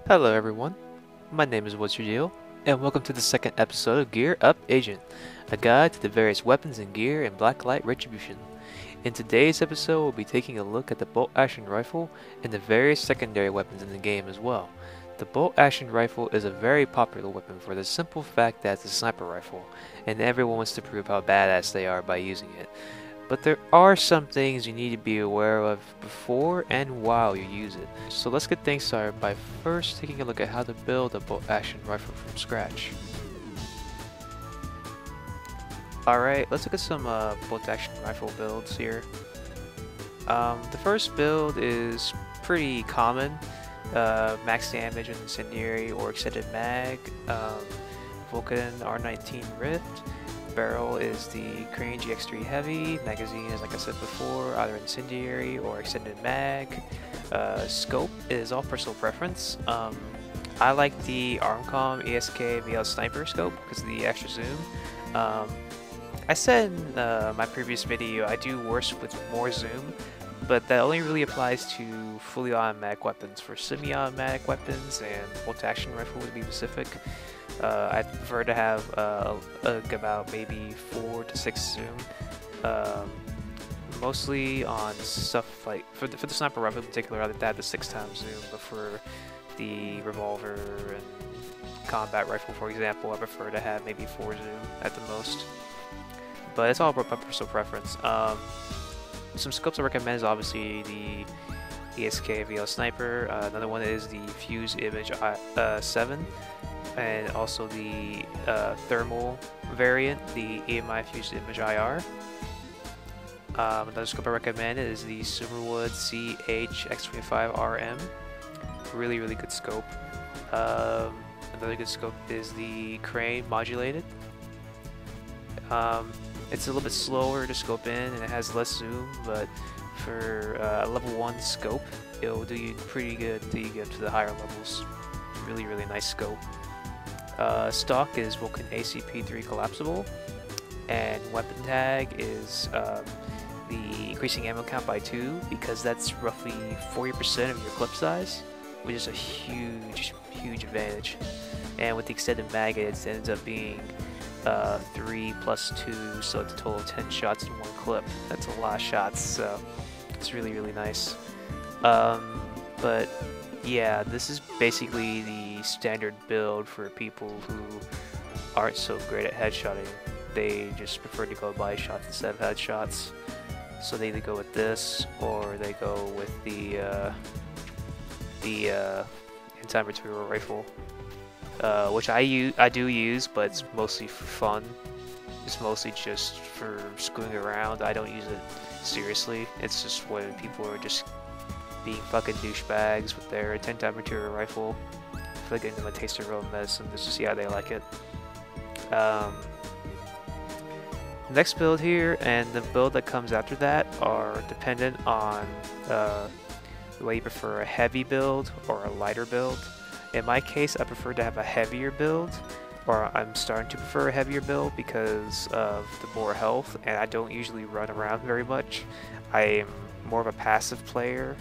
Hello everyone, my name is What's Your Deal, and welcome to the second episode of Gear Up Agent, a guide to the various weapons and gear in Blacklight Retribution. In today's episode, we'll be taking a look at the bolt-action rifle and the various secondary weapons in the game as well. The bolt-action rifle is a very popular weapon for the simple fact that it's a sniper rifle, and everyone wants to prove how badass they are by using it. But there are some things you need to be aware of before and while you use it. So let's get things started by first taking a look at how to build a bolt-action rifle from scratch. Alright, let's look at some bolt-action rifle builds here. The first build is pretty common. Max damage with incendiary or extended mag. Vulcan R19 Rift. Barrel is the Crane GX3 Heavy. Magazine is, like I said before, either incendiary or extended mag. Scope is all personal preference. I like the Armcom ESK VL Sniper scope because of the extra zoom. I said in my previous video I do worse with more zoom, but that only really applies to fully automatic weapons. For semi-automatic weapons and bolt-action rifle to be specific, I prefer to have about maybe 4 to 6 zoom. Mostly on stuff like for the sniper rifle in particular, I'd have the 6 times zoom. But for the revolver and combat rifle, for example, I prefer to have maybe 4 zoom at the most. But it's all about personal preference. Some scopes I recommend is obviously the ESK VL Sniper. Another one is the Fuse Image 7. And also the thermal variant, the EMI Fused Image IR. Another scope I recommend is the Silverwood CH-X25RM. Really good scope. Another good scope is the Crane Modulated. It's a little bit slower to scope in and it has less zoom, but for a level 1 scope, it'll do you pretty good until you get up to the higher levels. Really nice scope. Stock is Vulcan ACP3 Collapsible, and weapon tag is the increasing ammo count by 2, because that's roughly 40% of your clip size, which is a huge advantage. And with the extended mag, it ends up being 3 plus 2, so it's a total of 10 shots in one clip. That's a lot of shots, so it's really nice. But yeah, this is basically the standard build for people who aren't so great at headshotting. They just prefer to go body shots instead of headshots. So they either go with this or they go with the anti-material rifle, which I do use, but it's mostly for fun. It's mostly just for screwing around. I don't use it seriously. It's just when people are just being fucking douchebags with their 10-time material rifle. I feel like giving them a taste of real medicine just to see how they like it. Next build here and the build that comes after that are dependent on the way you prefer, a heavy build or a lighter build. In my case, I prefer to have a heavier build, or I'm starting to prefer a heavier build because of the more health, and I don't usually run around very much. I am more of a passive player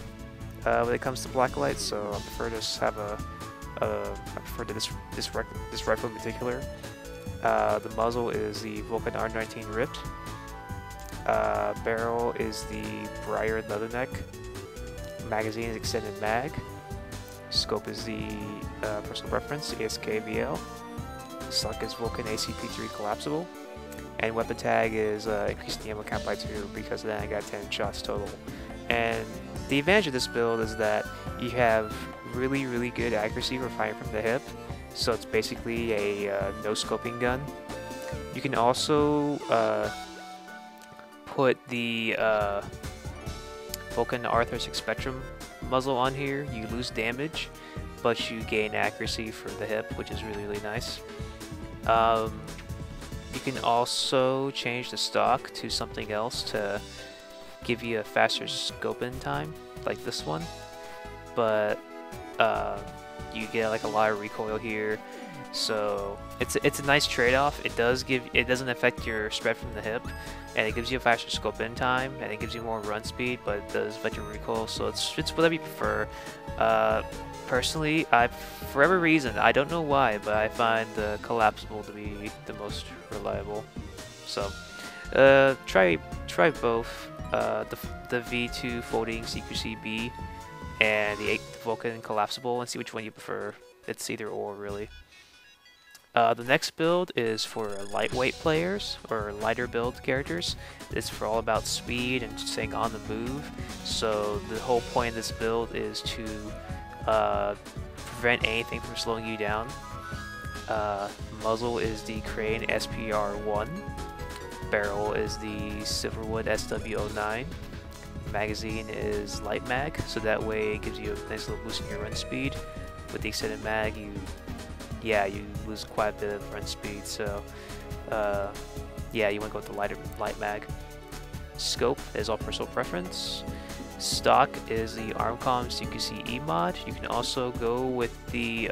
when it comes to Blacklight, so I prefer to just have I prefer to this rifle in particular. The muzzle is the Vulcan R19 Rift. Barrel is the Briar Leatherneck. Magazine is extended mag. Scope is the personal preference, ASK VL. Stock is Vulcan ACP3 Collapsible. And weapon tag is increasing the ammo count by 2, because then I got 10 shots total. And the advantage of this build is that you have really good accuracy for firing from the hip, so it's basically a no-scoping gun. You can also put the Vulcan R36 Spectrum muzzle on here. You lose damage, but you gain accuracy for the hip, which is really nice. You can also change the stock to something else to give you a faster scope in time, like this one. But you get like a lot of recoil here, so it's a nice trade-off. It doesn't affect your spread from the hip, and it gives you a faster scope in time, and it gives you more run speed, but it does affect your recoil. So it's whatever you prefer. Personally, for every reason, I don't know why, but I find the collapsible to be the most reliable. So try both. The V2 folding CQC B and the 8 Vulcan collapsible, and see which one you prefer. It's either or, really. The next build is for lightweight players, or lighter build characters. It's for all about speed and staying on the move. So the whole point of this build is to prevent anything from slowing you down. Muzzle is the Crane SPR1. Barrel is the Silverwood SW09. Magazine is Light Mag, so that way it gives you a nice little boost in your run speed. With the extended mag, you lose quite a bit of run speed, so yeah, you want to go with the light mag. Scope is all personal preference. Stock is the Armcom CQC E mod. You can also go with the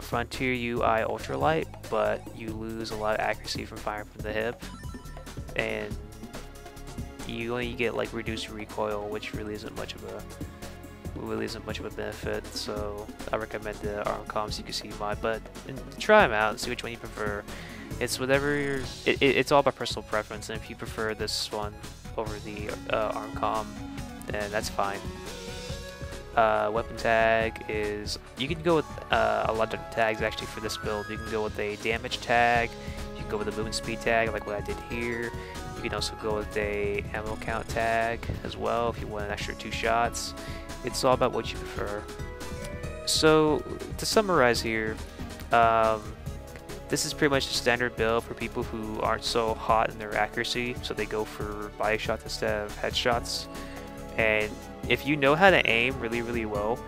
Frontier UI Ultralight, but you lose a lot of accuracy from firing from the hip, and you only get like reduced recoil, which really isn't much of a benefit. So I recommend the Armcom CQC mod, but try them out and see which one you prefer. It's whatever it's all about personal preference, and if you prefer this one over the Armcom, then that's fine. Weapon tag is, you can go with a lot of different tags actually for this build. You can go with a damage tag, you can go with a movement speed tag like what I did here. You can also go with a ammo count tag as well if you want an extra 2 shots. It's all about what you prefer. So to summarize here, this is pretty much the standard build for people who aren't so hot in their accuracy, so they go for body shots instead of headshots. And if you know how to aim really well,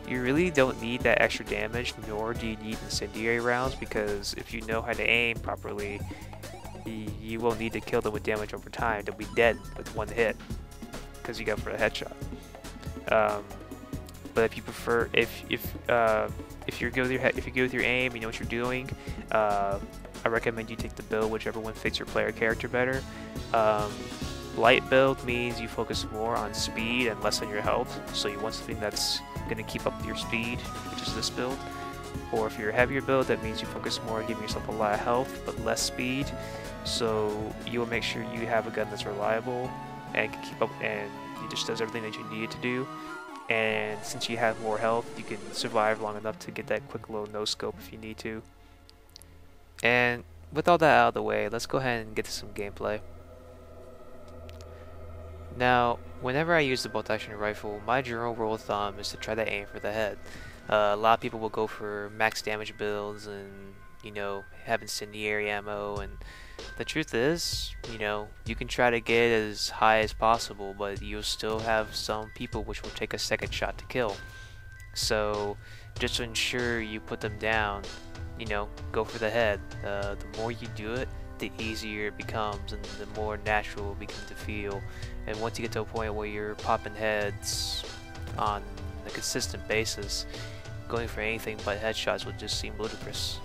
you really don't need that extra damage, nor do you need incendiary rounds, because if you know how to aim properly, you won't need to kill them with damage over time. They'll be dead with one hit because you go for a headshot. But if you prefer, if you go with your aim, you know what you're doing, I recommend you take the build whichever one fits your player character better. Light build means you focus more on speed and less on your health, so you want something that's going to keep up your speed, which is this build. Or if you're a heavier build, that means you focus more on giving yourself a lot of health but less speed, so you will make sure you have a gun that's reliable and can keep up, and it just does everything that you need it to do. And since you have more health, you can survive long enough to get that quick low no scope if you need to. And with all that out of the way, let's go ahead and get to some gameplay. Now, whenever I use the bolt action rifle, my general rule of thumb is to try to aim for the head. A lot of people will go for max damage builds and, you know, have incendiary ammo, and the truth is, you know, you can try to get as high as possible, but you'll still have some people which will take a second shot to kill. So just to ensure you put them down, you know, go for the head. The more you do it, the easier it becomes and the more natural it begins to feel. And once you get to a point where you're popping heads on a consistent basis, going for anything but headshots would just seem ludicrous.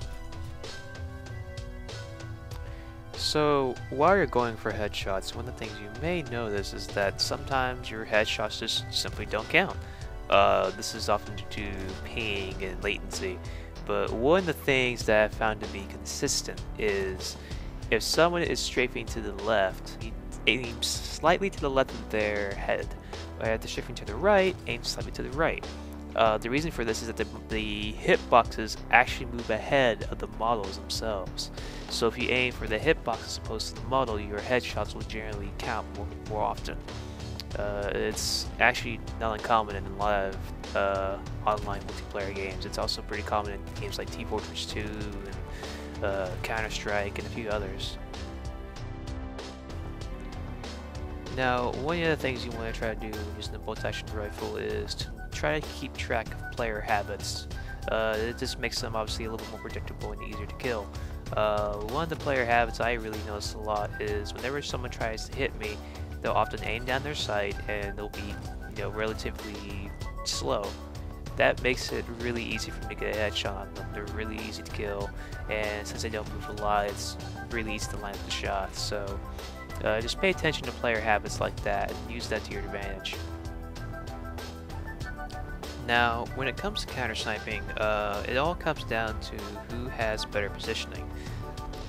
So while you're going for headshots, one of the things you may notice is that sometimes your headshots just simply don't count. This is often due to ping and latency, but one of the things that I've found to be consistent is if someone is strafing to the left, you aim slightly to the left of their head. If they're strafing to the right, aim slightly to the right. The reason for this is that the hitboxes actually move ahead of the models themselves. So if you aim for the hitbox as opposed to the model, your headshots will generally count more often. It's actually not uncommon in a lot of online multiplayer games. It's also pretty common in games like Team Fortress 2 and Counter-Strike and a few others. Now, one of the things you want to try to do using the bolt action rifle is to try to keep track of player habits. It just makes them obviously a little more predictable and easier to kill. One of the player habits I really notice a lot is whenever someone tries to hit me, they'll often aim down their sight and they'll be, you know, relatively slow. that makes it really easy for me to get a headshot on them. They're really easy to kill, and since they don't move a lot, it's really easy to line up the shot. So just pay attention to player habits like that and use that to your advantage. Now, when it comes to counter sniping, it all comes down to who has better positioning.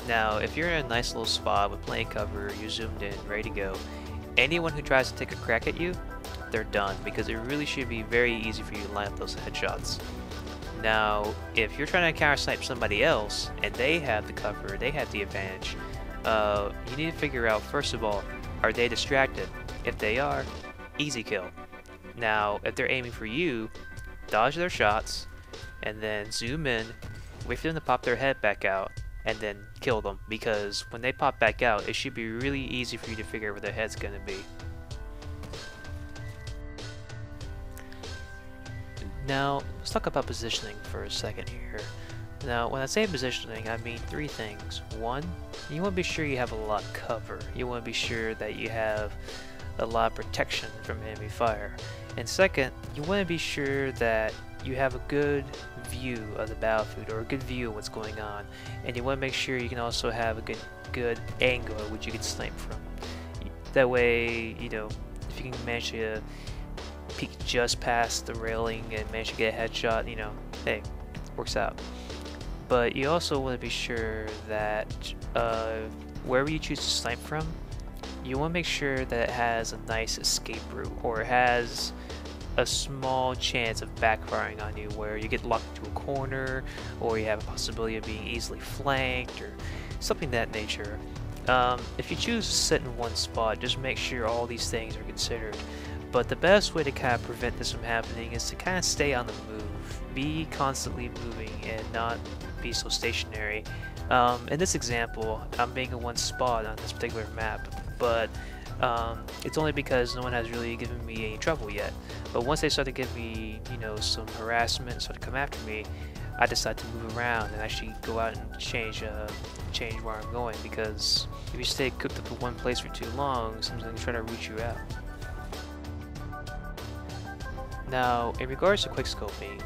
Now, if you're in a nice little spot with plenty of cover, you're zoomed in, ready to go, anyone who tries to take a crack at you, they're done, because it really should be very easy for you to line up those headshots. Now, if you're trying to counter snipe somebody else, and they have the cover, they have the advantage, you need to figure out, first of all, are they distracted? If they are, easy kill. Now, if they're aiming for you, dodge their shots, and then zoom in, wait for them to pop their head back out, and then kill them, because when they pop back out, it should be really easy for you to figure out where their head's gonna be. Now, let's talk about positioning for a second here. Now, when I say positioning, I mean three things. One, you want to be sure you have a lot of cover. You want to be sure that you have a lot of protection from enemy fire. And second, you want to be sure that you have a good view of the battlefield, or a good view of what's going on. And you want to make sure you can also have a good angle at which you can snipe from. That way, you know, if you can manage to peek just past the railing and manage to get a headshot, you know, hey, works out. But you also want to be sure that wherever you choose to snipe from, you want to make sure that it has a nice escape route, or it has a small chance of backfiring on you, where you get locked into a corner, or you have a possibility of being easily flanked, or something of that nature. If you choose to sit in one spot, just make sure all these things are considered. But the best way to kind of prevent this from happening is to kind of stay on the move. Be constantly moving and not be so stationary. In this example, I'm being in one spot on this particular map, but it's only because no one has really given me any trouble yet. But once they start to give me, you know, some harassment and start to come after me, I decide to move around and actually go out and change where I'm going, because if you stay cooped up in one place for too long, someone's going to try to root you out. Now, in regards to quickscoping,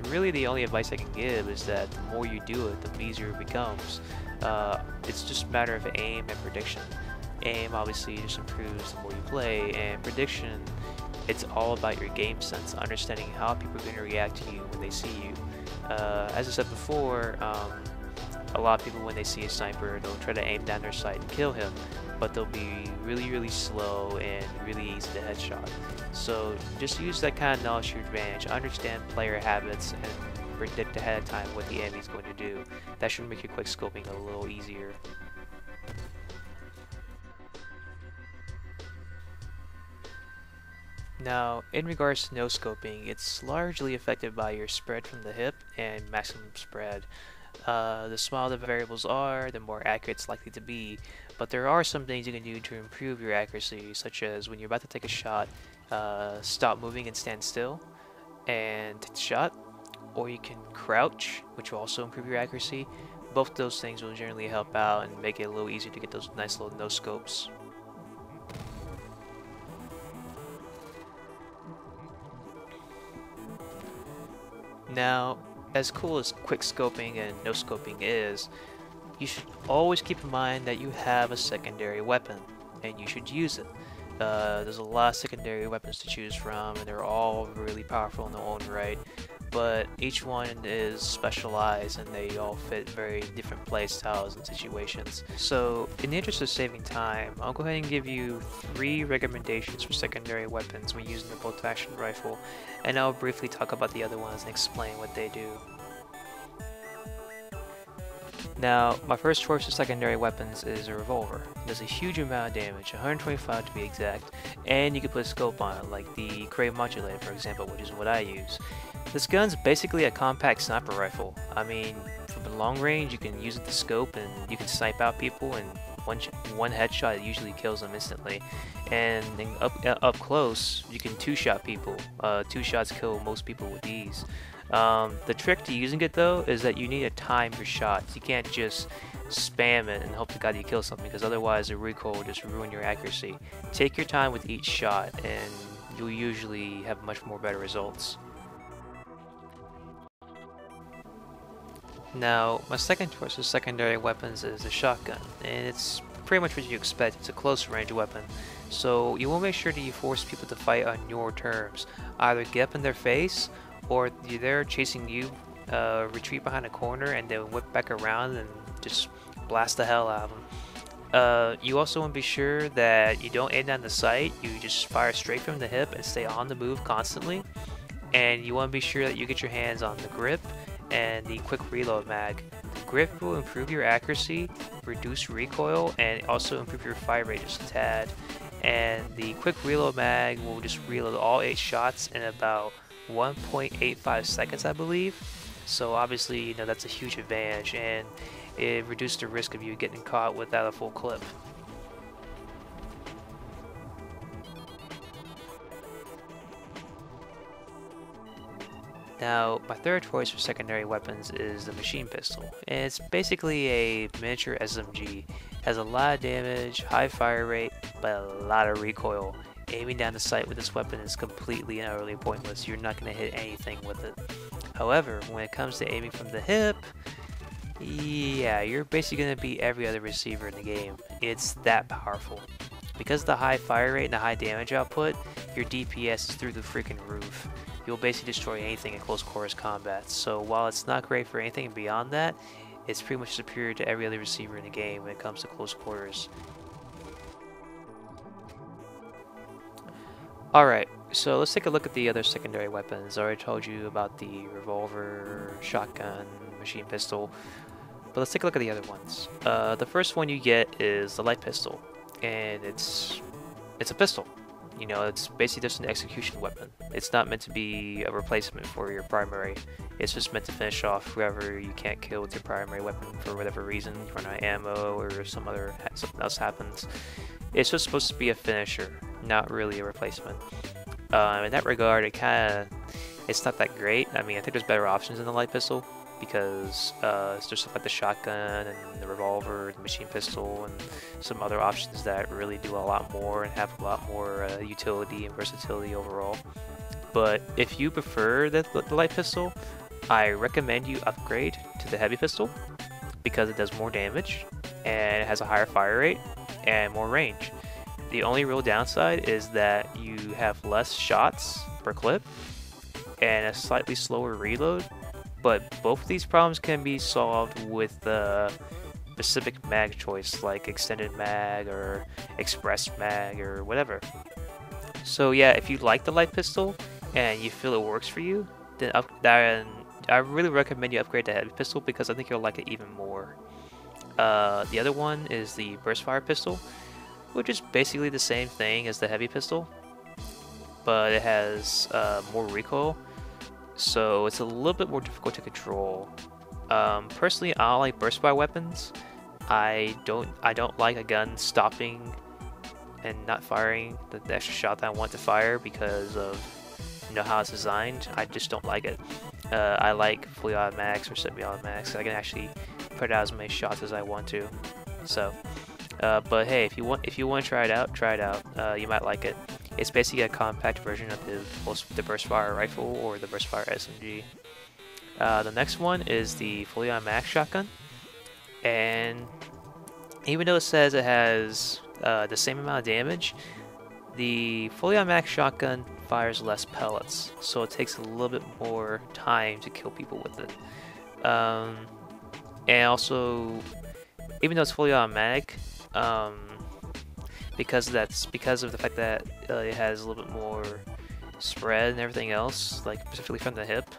really the only advice I can give is that the more you do it, the easier it becomes. It's just a matter of aim and prediction. Aim obviously just improves the more you play, and prediction, it's all about your game sense, understanding how people are going to react to you when they see you. As I said before, a lot of people, when they see a sniper, they'll try to aim down their sight and kill him, but they'll be really slow and really easy to headshot. So just use that kind of knowledge to your advantage, understand player habits, and predict ahead of time what the enemy's going to do. That should make your quickscoping a little easier. Now, in regards to no-scoping, it's largely affected by your spread from the hip and maximum spread. The smaller the variables are, the more accurate it's likely to be, but there are some things you can do to improve your accuracy, such as when you're about to take a shot, stop moving and stand still and take the shot, or you can crouch, which will also improve your accuracy. Both those things will generally help out and make it a little easier to get those nice little no-scopes. Now, as cool as quickscoping and no-scoping is, you should always keep in mind that you have a secondary weapon, and you should use it. There's a lot of secondary weapons to choose from, and they're all really powerful in their own right, but each one is specialized and they all fit very different play styles and situations. So in the interest of saving time, I'll go ahead and give you 3 recommendations for secondary weapons when using the bolt-action rifle, and I'll briefly talk about the other ones and explain what they do. Now, my first choice of secondary weapons is a revolver. It does a huge amount of damage, 125 to be exact, and you can put a scope on it, like the Crave Modulator, for example, which is what I use. This gun's basically a compact sniper rifle. I mean, from the long range, you can use it to scope and you can snipe out people, and one headshot usually kills them instantly. And up close, you can 2-shot people. 2 shots kill most people with ease. The trick to using it though is that you need to time your shots. You can't just spam it and hope to God you kill something, because otherwise the recoil will just ruin your accuracy. Take your time with each shot and you'll usually have much more better results. Now, my second choice of secondary weapons is the shotgun, and it's pretty much what you expect. It's a close range weapon, so you will make sure that you force people to fight on your terms. Either get up in their face, or they're chasing you, retreat behind a corner, and then whip back around and just blast the hell out of them. You also want to be sure that you don't aim down the sight, you just fire straight from the hip and stay on the move constantly. And you want to be sure that you get your hands on the grip and the quick reload mag. The grip will improve your accuracy, reduce recoil, and also improve your fire rate just a tad. And the quick reload mag will just reload all 8 shots in about 1.85 seconds, I believe. So obviously, you know, that's a huge advantage, and it reduced the risk of you getting caught without a full clip. Now, my third choice for secondary weapons is the machine pistol. It's basically a miniature SMG. Has a lot of damage, high fire rate, but a lot of recoil. Aiming down the sight with this weapon is completely and utterly pointless. You're not going to hit anything with it. However, when it comes to aiming from the hip, yeah, you're basically going to beat every other receiver in the game. It's that powerful. Because of the high fire rate and the high damage output, your DPS is through the freaking roof. You'll basically destroy anything in close quarters combat. So while it's not great for anything beyond that, it's pretty much superior to every other receiver in the game when it comes to close quarters. Alright, so let's take a look at the other secondary weapons. I already told you about the revolver, shotgun, machine pistol, but let's take a look at the other ones. The first one you get is the light pistol, and it's a pistol. You know, it's basically just an execution weapon. It's not meant to be a replacement for your primary. It's just meant to finish off whoever you can't kill with your primary weapon for whatever reason, you run out of ammo or something else happens. It's just supposed to be a finisher, not really a replacement. In that regard, it's not that great. I mean, I think there's better options in the light pistol because there's stuff like the shotgun and the revolver, the machine pistol, and some other options that really do a lot more and have a lot more utility and versatility overall. But if you prefer the light pistol, I recommend you upgrade to the heavy pistol because it does more damage and it has a higher fire rate and more range. The only real downside is that you have less shots per clip and a slightly slower reload, but both of these problems can be solved with the specific mag choice like extended mag or express mag or whatever. So yeah, if you like the light pistol and you feel it works for you, then I really recommend you upgrade to heavy pistol because I think you'll like it even more. The other one is the burst fire pistol, which is basically the same thing as the heavy pistol, but it has more recoil, so it's a little bit more difficult to control. Personally, I don't like burst fire weapons. I don't like a gun stopping and not firing the extra shot that I want to fire because of how it's designed. I just don't like it. I like fully automatics or semi-automatics. I can actually put out as many shots as I want to. So, but hey, if you want to try it out, you might like it. It's basically a compact version of the burst fire rifle or the burst fire SMG. The next one is the fully automatic shotgun, and even though it says it has the same amount of damage, the fully automatic shotgun fires less pellets, so it takes a little bit more time to kill people with it. And also, even though it's fully automatic, because of the fact that it has a little bit more spread and everything else, like specifically from the hip,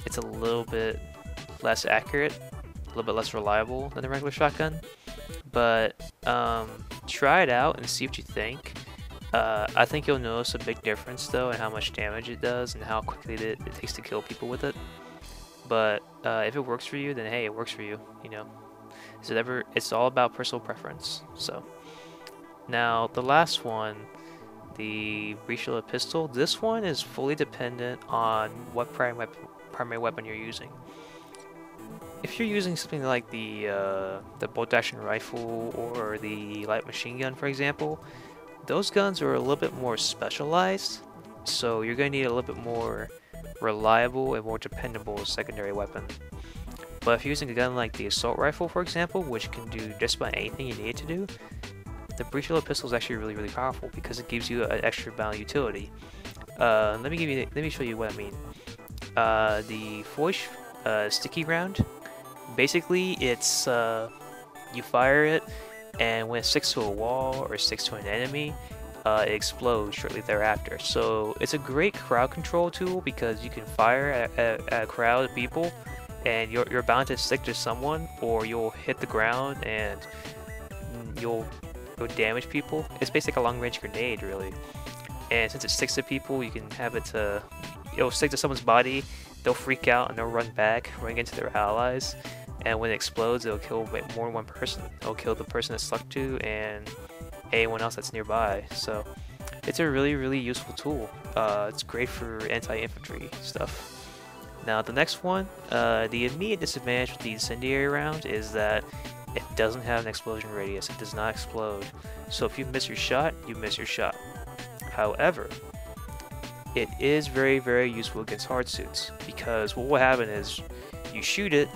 it's a little bit less accurate, a little bit less reliable than the regular shotgun. But try it out and see what you think. I think you'll notice a big difference though in how much damage it does and how quickly it takes to kill people with it. But if it works for you, then hey, it works for you. It's all about personal preference. So now the last one, the breech loaded pistol. This one is fully dependent on what primary weapon you're using. If you're using something like the bolt action rifle or the light machine gun, for example, those guns are a little bit more specialized, So you're going to need a little bit more reliable and more dependable secondary weapon. But if you're using a gun like the assault rifle, for example, which can do just about anything you need it to do, the breech load pistol is actually really powerful because it gives you an extra amount of utility. Let me show you what I mean. The Foish sticky round, basically it's you fire it, and when it sticks to a wall or sticks to an enemy, it explodes shortly thereafter. So it's a great crowd control tool because you can fire at a crowd of people, and you're bound to stick to someone, or you'll hit the ground and you'll damage people. It's basically a long-range grenade, really. And since it sticks to people, you can have it'll stick to someone's body, they'll freak out and they'll run back, running into their allies. And when it explodes, it'll kill more than one person. It'll kill the person it's stuck to and anyone else that's nearby. So it's a really useful tool. It's great for anti-infantry stuff. Now the next one, the immediate disadvantage with the incendiary round is that it doesn't have an explosion radius. It does not explode. So if you miss your shot, you miss your shot. However, it is very useful against hard suits, because what will happen is you shoot it,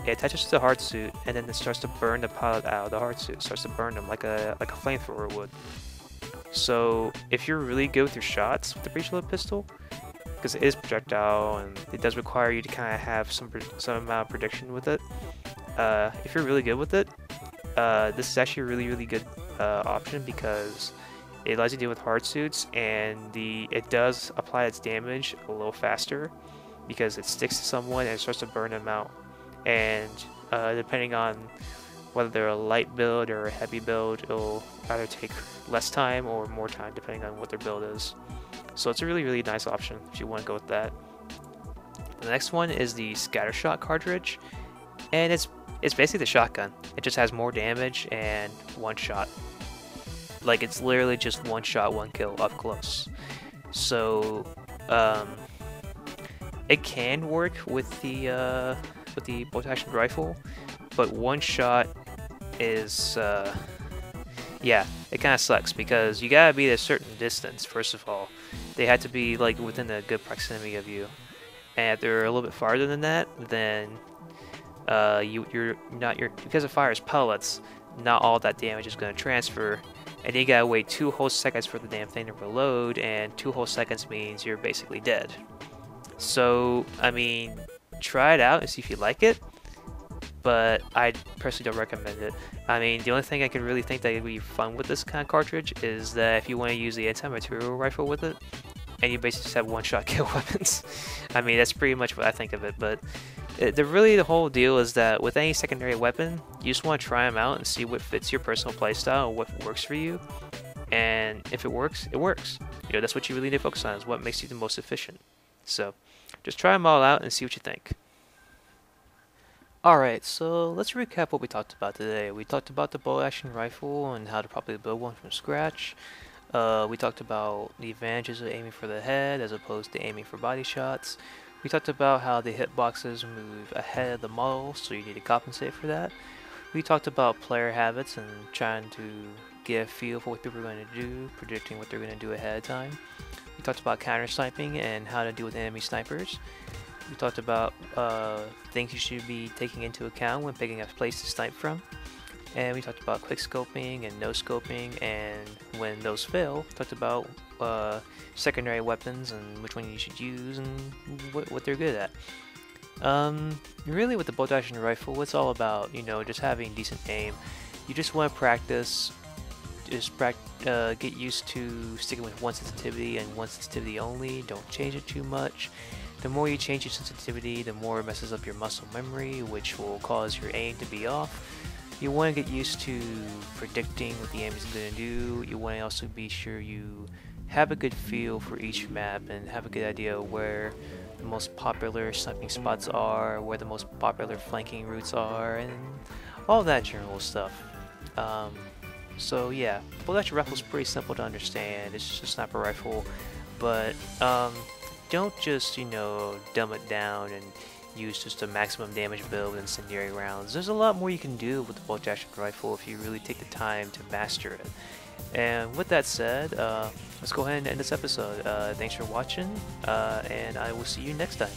it attaches to the hard suit, and then it starts to burn the pilot out of the hard suit. It starts to burn them like a flamethrower would. So if you're really good with your shots with the breech load pistol, because it is projectile and it does require you to kind of have some amount of prediction with it. If you're really good with it, this is actually a really good option because it allows you to deal with hard suits, and it does apply its damage a little faster because it sticks to someone and it starts to burn them out. And depending on whether they're a light build or a heavy build, it'll either take less time or more time depending on what their build is. So it's a really nice option if you want to go with that. The next one is the Scattershot cartridge, and it's basically the shotgun. It just has more damage and one shot. Like, it's literally just one shot, one kill up close. So it can work with the bolt action rifle, but one shot is yeah, it kind of sucks because you gotta be at a certain distance. First of all, they have to be like within a good proximity of you, and if they're a little bit farther than that, then because it fires pellets, not all that damage is going to transfer, and you gotta wait 2 whole seconds for the damn thing to reload, and 2 whole seconds means you're basically dead. So I mean, try it out and see if you like it, but I personally don't recommend it. I mean, the only thing I can really think that would be fun with this kind of cartridge is that if you want to use the anti-material rifle with it, and you basically just have one-shot kill weapons. I mean, that's pretty much what I think of it, but the whole deal is that with any secondary weapon, you just want to try them out and see what fits your personal playstyle, what works for you, and if it works, it works. You know, that's what you really need to focus on, is what makes you the most efficient. So, just try them all out and see what you think. Alright, so let's recap what we talked about today. We talked about the bolt action rifle and how to properly build one from scratch. We talked about the advantages of aiming for the head as opposed to aiming for body shots. We talked about how the hitboxes move ahead of the model, so you need to compensate for that. We talked about player habits and trying to get a feel for what people are going to do, predicting what they're going to do ahead of time. We talked about counter sniping and how to deal with enemy snipers. We talked about things you should be taking into account when picking a place to snipe from. And we talked about quick scoping and no scoping, and when those fail, talked about secondary weapons and which one you should use and what they're good at. Really with the bolt action rifle, it's all about, you know, just having decent aim. You just want to practice, get used to sticking with one sensitivity and one sensitivity only. Don't change it too much. The more you change your sensitivity, the more it messes up your muscle memory, which will cause your aim to be off. You want to get used to predicting what the enemy is going to do. You want to also be sure you have a good feel for each map and have a good idea of where the most popular sniping spots are, where the most popular flanking routes are, and all that general stuff. So yeah, bolt action rifle is pretty simple to understand. It's just a sniper rifle, but don't just, you know, dumb it down and use just a maximum damage build with incendiary rounds. There's a lot more you can do with the bolt action rifle if you really take the time to master it. And with that said, let's go ahead and end this episode. Thanks for watching, and I will see you next time.